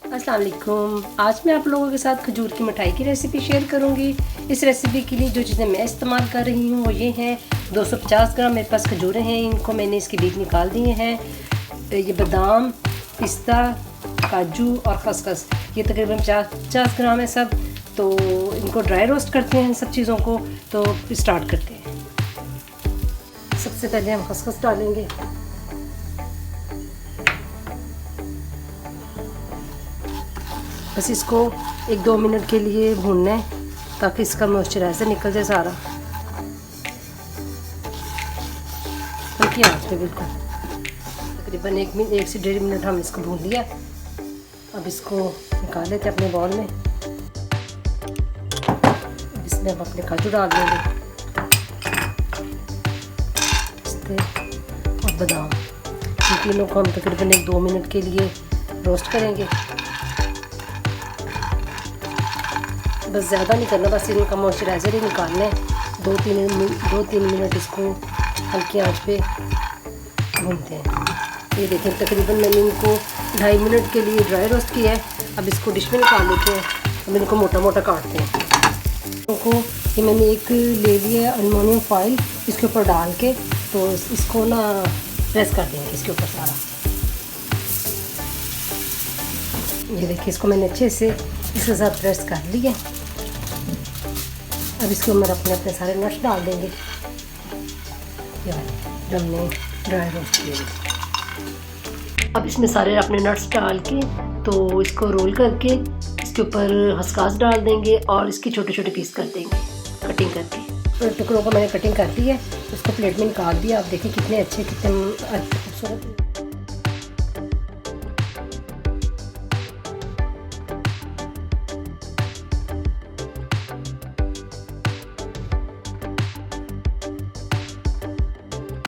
अस्सलाम वालेकुम। आज मैं आप लोगों के साथ खजूर की मिठाई की रेसिपी शेयर करूंगी। इस रेसिपी के लिए जो चीज़ें मैं इस्तेमाल कर रही हूँ वो ये हैं। 250 ग्राम मेरे पास खजूरें हैं, इनको मैंने इसके बीज निकाल दिए हैं। ये बादाम, पिस्ता, काजू और खसखस, ये तकरीबन 50 ग्राम है सब। तो इनको ड्राई रोस्ट करते हैं सब चीज़ों को। तो स्टार्ट करते हैं। सबसे पहले हम खसखस डालेंगे। बस इसको 1-2 मिनट के लिए भूनना है ताकि इसका मॉइस्चराइज़र निकल जाए सारा। हल्की आंच पे बिल्कुल तकरीबन 1 से 1.5 मिनट हम इसको भून लिया। अब इसको निकाल लेते हैं अपने बाउल में। अब इसमें हम अपने काजू डाल देंगे, पिस्ते और बादाम, इन तीनों को हम तकरीबन 1-2 मिनट के लिए रोस्ट करेंगे। बस ज़्यादा नहीं करना, बस इनका मॉइस्चराइज़र ही निकालना है। 2-3 मिनट इसको हल्की आंच पे भूनते हैं। ये देखें तकरीबन मैंने इनको 2.5 मिनट के लिए ड्राई रोस्ट किया है। अब इसको डिश में निकाल लेते हैं। अब इनको मोटा मोटा काटते हैं। इनको ये मैंने एक ले लिया एल्युमिनियम फॉइल, इसके ऊपर डाल के तो इसको ना प्रेस कर देंगे इसके ऊपर सारा। ये देखिए इसको मैंने अच्छे से इसके साथ प्रेस कर लिया। अब इसके ऊपर अपने सारे नट्स डाल देंगे जो हमने ड्राई रोस्ट किए। अब इसमें सारे अपने नट्स डाल के तो इसको रोल करके इसके ऊपर खसखस डाल देंगे और इसकी छोटे छोटे पीस कर देंगे कटिंग करके। टुकड़ों को मैंने कटिंग कर दी है, उसको प्लेट में निकाल दिया। आप देखिए कितने अच्छे कितने खूबसूरत।